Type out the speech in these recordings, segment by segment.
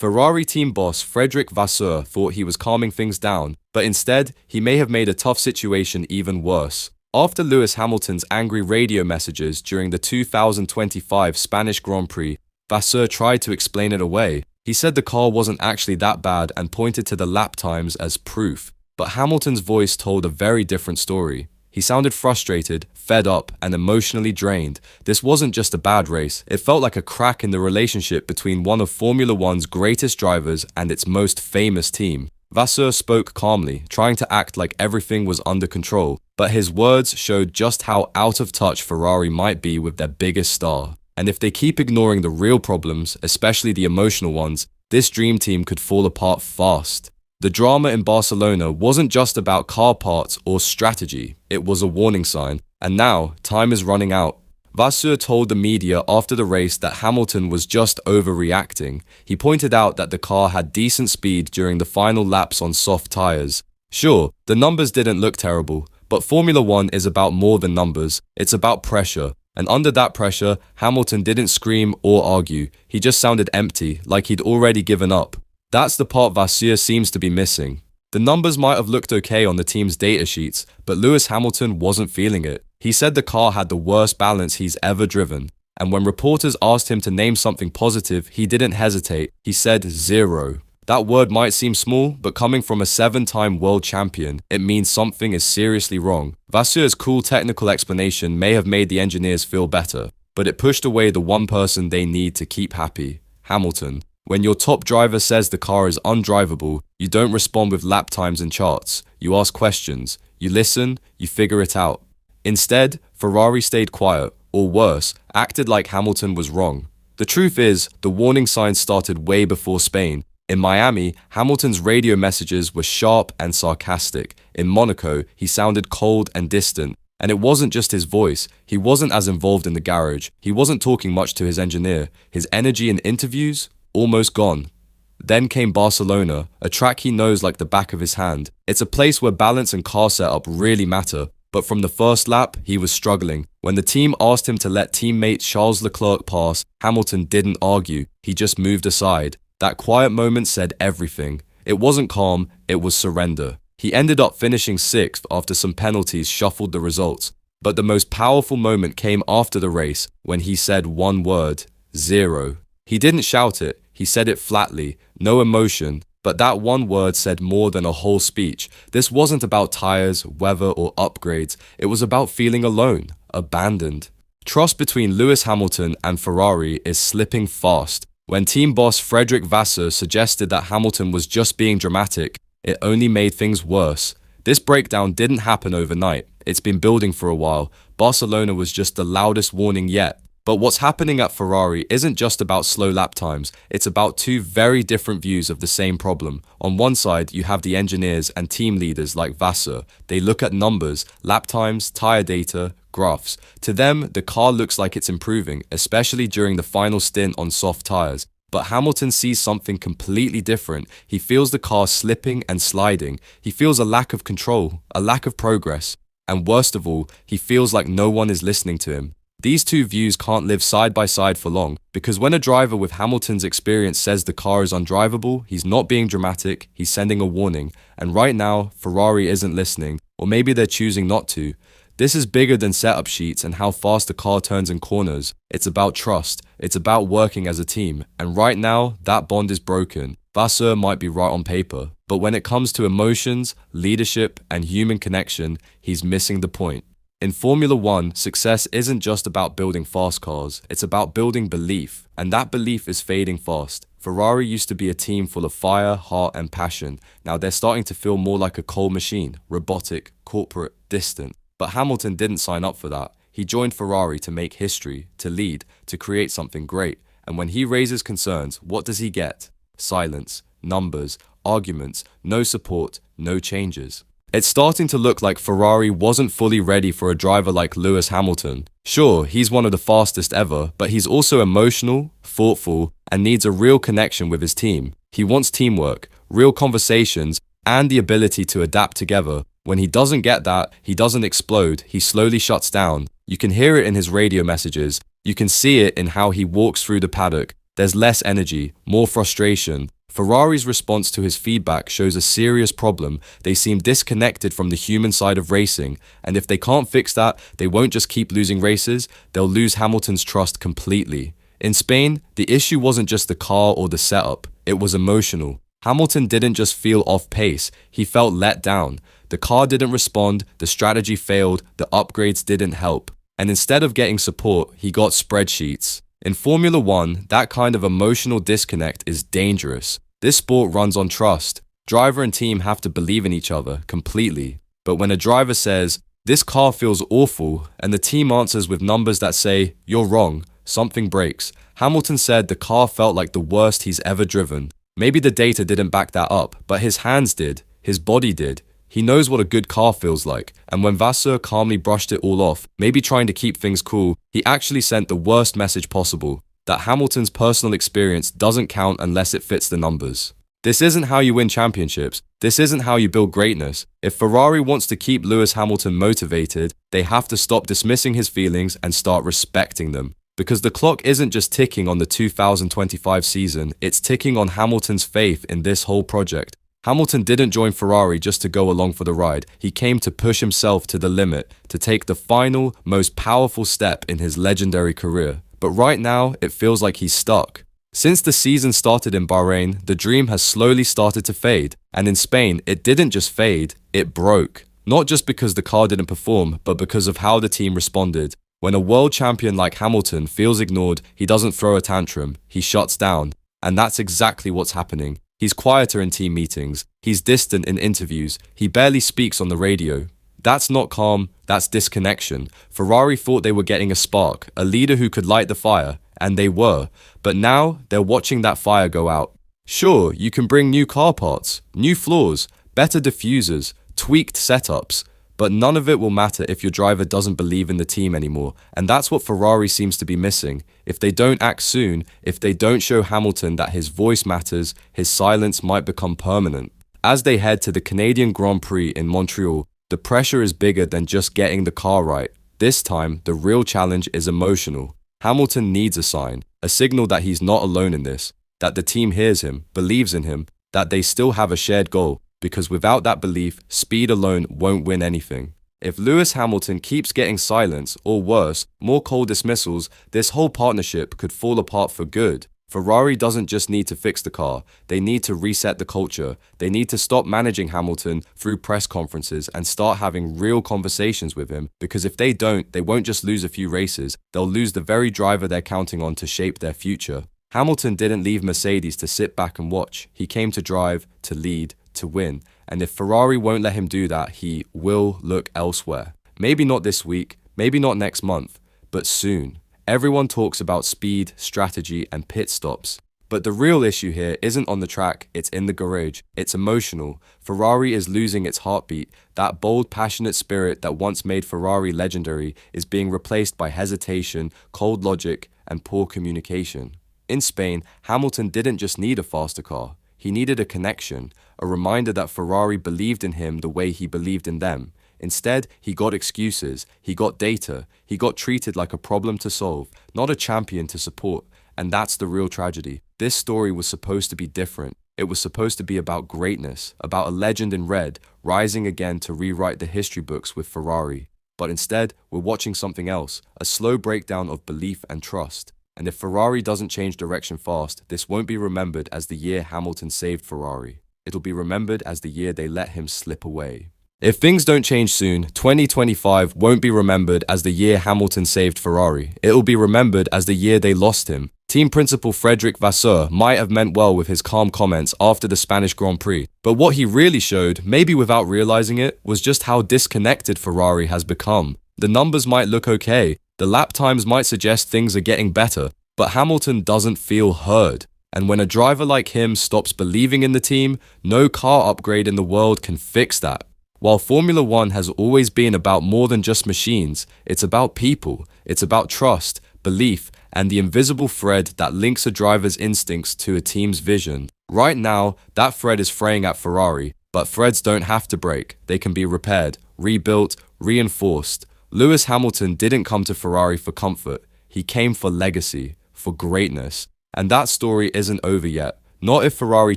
Ferrari team boss Frederic Vasseur thought he was calming things down, but instead, he may have made a tough situation even worse. After Lewis Hamilton's angry radio messages during the 2025 Spanish Grand Prix, Vasseur tried to explain it away. He said the car wasn't actually that bad and pointed to the lap times as proof. But Hamilton's voice told a very different story. He sounded frustrated, fed up, and emotionally drained. This wasn't just a bad race, it felt like a crack in the relationship between one of Formula One's greatest drivers and its most famous team. Vasseur spoke calmly, trying to act like everything was under control, but his words showed just how out of touch Ferrari might be with their biggest star. And if they keep ignoring the real problems, especially the emotional ones, this dream team could fall apart fast. The drama in Barcelona wasn't just about car parts or strategy, it was a warning sign, and now time is running out. Vasseur told the media after the race that Hamilton was just overreacting. He pointed out that the car had decent speed during the final laps on soft tyres. Sure, the numbers didn't look terrible, but Formula One is about more than numbers, it's about pressure. And under that pressure, Hamilton didn't scream or argue, he just sounded empty, like he'd already given up. That's the part Vasseur seems to be missing. The numbers might have looked okay on the team's data sheets, but Lewis Hamilton wasn't feeling it. He said the car had the worst balance he's ever driven. And when reporters asked him to name something positive, he didn't hesitate. He said zero. That word might seem small, but coming from a 7-time world champion, it means something is seriously wrong. Vasseur's cool technical explanation may have made the engineers feel better, but it pushed away the one person they need to keep happy, Hamilton. When your top driver says the car is undrivable, you don't respond with lap times and charts. You ask questions, you listen, you figure it out. Instead, Ferrari stayed quiet, or worse, acted like Hamilton was wrong. The truth is, the warning signs started way before Spain. In Miami, Hamilton's radio messages were sharp and sarcastic. In Monaco, he sounded cold and distant. And it wasn't just his voice. He wasn't as involved in the garage. He wasn't talking much to his engineer. His energy in interviews? Almost gone. Then came Barcelona, a track he knows like the back of his hand. It's a place where balance and car setup really matter. But from the first lap, he was struggling. When the team asked him to let teammate Charles Leclerc pass, Hamilton didn't argue. He just moved aside. That quiet moment said everything. It wasn't calm, it was surrender. He ended up finishing 6th after some penalties shuffled the results. But the most powerful moment came after the race, when he said one word, zero. He didn't shout it, he said it flatly, no emotion, but that one word said more than a whole speech. This wasn't about tires, weather, or upgrades, it was about feeling alone, abandoned. Trust between Lewis Hamilton and Ferrari is slipping fast. When team boss Frederic Vasseur suggested that Hamilton was just being dramatic, it only made things worse. This breakdown didn't happen overnight, it's been building for a while. Barcelona was just the loudest warning yet. But what's happening at Ferrari isn't just about slow lap times, it's about two very different views of the same problem. On one side, you have the engineers and team leaders like Vasseur. They look at numbers, lap times, tyre data, graphs. To them, the car looks like it's improving, especially during the final stint on soft tyres. But Hamilton sees something completely different. He feels the car slipping and sliding. He feels a lack of control, a lack of progress. And worst of all, he feels like no one is listening to him. These two views can't live side by side for long, because when a driver with Hamilton's experience says the car is undrivable, he's not being dramatic, he's sending a warning. And right now, Ferrari isn't listening, or maybe they're choosing not to. This is bigger than setup sheets and how fast the car turns in corners. It's about trust, it's about working as a team, and right now, that bond is broken. Vasseur might be right on paper, but when it comes to emotions, leadership, and human connection, he's missing the point. In Formula One, success isn't just about building fast cars, it's about building belief, and that belief is fading fast. Ferrari used to be a team full of fire, heart, and passion. Now they're starting to feel more like a cold machine, robotic, corporate, distant. But Hamilton didn't sign up for that. He joined Ferrari to make history, to lead, to create something great. And when he raises concerns, what does he get? Silence, numbers, arguments, no support, no changes. It's starting to look like Ferrari wasn't fully ready for a driver like Lewis Hamilton. Sure, he's one of the fastest ever, but he's also emotional, thoughtful, and needs a real connection with his team. He wants teamwork, real conversations, and the ability to adapt together. When he doesn't get that, he doesn't explode, he slowly shuts down. You can hear it in his radio messages. You can see it in how he walks through the paddock. there's less energy, more frustration. Ferrari's response to his feedback shows a serious problem. They seem disconnected from the human side of racing, and if they can't fix that, they won't just keep losing races, they'll lose Hamilton's trust completely. In Spain, the issue wasn't just the car or the setup, it was emotional. Hamilton didn't just feel off pace, he felt let down. The car didn't respond, the strategy failed, the upgrades didn't help. And instead of getting support, he got spreadsheets. In Formula One, that kind of emotional disconnect is dangerous. This sport runs on trust. Driver and team have to believe in each other completely. But when a driver says, "This car feels awful," and the team answers with numbers that say, "You're wrong," something breaks. Hamilton said the car felt like the worst he's ever driven. Maybe the data didn't back that up, but his hands did, his body did. He knows what a good car feels like, and when Vasseur calmly brushed it all off, maybe trying to keep things cool, he actually sent the worst message possible, that Hamilton's personal experience doesn't count unless it fits the numbers. This isn't how you win championships, this isn't how you build greatness. If Ferrari wants to keep Lewis Hamilton motivated, they have to stop dismissing his feelings and start respecting them. Because the clock isn't just ticking on the 2025 season, it's ticking on Hamilton's faith in this whole project. Hamilton didn't join Ferrari just to go along for the ride. He came to push himself to the limit, to take the final, most powerful step in his legendary career. But right now, it feels like he's stuck. Since the season started in Bahrain, the dream has slowly started to fade. And in Spain, it didn't just fade, it broke. Not just because the car didn't perform, but because of how the team responded. When a world champion like Hamilton feels ignored, he doesn't throw a tantrum, he shuts down. And that's exactly what's happening. He's quieter in team meetings, he's distant in interviews, he barely speaks on the radio. That's not calm, that's disconnection. Ferrari thought they were getting a spark, a leader who could light the fire, and they were. But now, they're watching that fire go out. Sure, you can bring new car parts, new floors, better diffusers, tweaked setups, but none of it will matter if your driver doesn't believe in the team anymore, and that's what Ferrari seems to be missing. If they don't act soon, if they don't show Hamilton that his voice matters, his silence might become permanent. As they head to the Canadian Grand Prix in Montreal, the pressure is bigger than just getting the car right. This time, the real challenge is emotional. Hamilton needs a sign, a signal that he's not alone in this, that the team hears him, believes in him, that they still have a shared goal. Because without that belief, speed alone won't win anything. If Lewis Hamilton keeps getting silence, or worse, more cold dismissals, this whole partnership could fall apart for good. Ferrari doesn't just need to fix the car, they need to reset the culture. They need to stop managing Hamilton through press conferences and start having real conversations with him, because if they don't, they won't just lose a few races, they'll lose the very driver they're counting on to shape their future. Hamilton didn't leave Mercedes to sit back and watch. He came to drive, to lead, to win, and if Ferrari won't let him do that, he will look elsewhere. Maybe not this week, maybe not next month, but soon. Everyone talks about speed, strategy, and pit stops. But the real issue here isn't on the track, it's in the garage. It's emotional. Ferrari is losing its heartbeat. That bold, passionate spirit that once made Ferrari legendary is being replaced by hesitation, cold logic, and poor communication. In Spain, Hamilton didn't just need a faster car. He needed a connection, a reminder that Ferrari believed in him the way he believed in them. Instead, he got excuses, he got data, he got treated like a problem to solve, not a champion to support, and that's the real tragedy. This story was supposed to be different. It was supposed to be about greatness, about a legend in red, rising again to rewrite the history books with Ferrari. But instead, we're watching something else, a slow breakdown of belief and trust. And if Ferrari doesn't change direction fast, this won't be remembered as the year Hamilton saved Ferrari. It'll be remembered as the year they let him slip away. If things don't change soon, 2025 won't be remembered as the year Hamilton saved Ferrari. It'll be remembered as the year they lost him. Team principal Frederic Vasseur might have meant well with his calm comments after the Spanish Grand Prix, but what he really showed, maybe without realizing it, was just how disconnected Ferrari has become. The numbers might look okay, the lap times might suggest things are getting better, but Hamilton doesn't feel heard. And when a driver like him stops believing in the team, no car upgrade in the world can fix that. While Formula One has always been about more than just machines, it's about people, it's about trust, belief, and the invisible thread that links a driver's instincts to a team's vision. Right now, that thread is fraying at Ferrari, but threads don't have to break. They can be repaired, rebuilt, reinforced. Lewis Hamilton didn't come to Ferrari for comfort. He came for legacy, for greatness. And that story isn't over yet. Not if Ferrari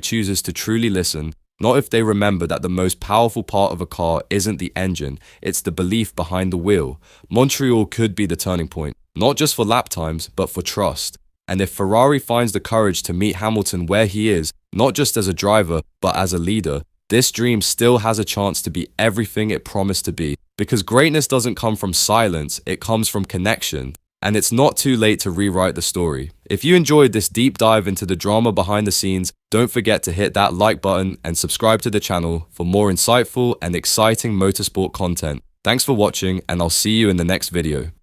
chooses to truly listen, not if they remember that the most powerful part of a car isn't the engine, it's the belief behind the wheel. Montreal could be the turning point, not just for lap times, but for trust. And if Ferrari finds the courage to meet Hamilton where he is, not just as a driver, but as a leader, this dream still has a chance to be everything it promised to be. Because greatness doesn't come from silence, it comes from connection. And it's not too late to rewrite the story. If you enjoyed this deep dive into the drama behind the scenes, don't forget to hit that like button and subscribe to the channel for more insightful and exciting motorsport content. Thanks for watching, and I'll see you in the next video.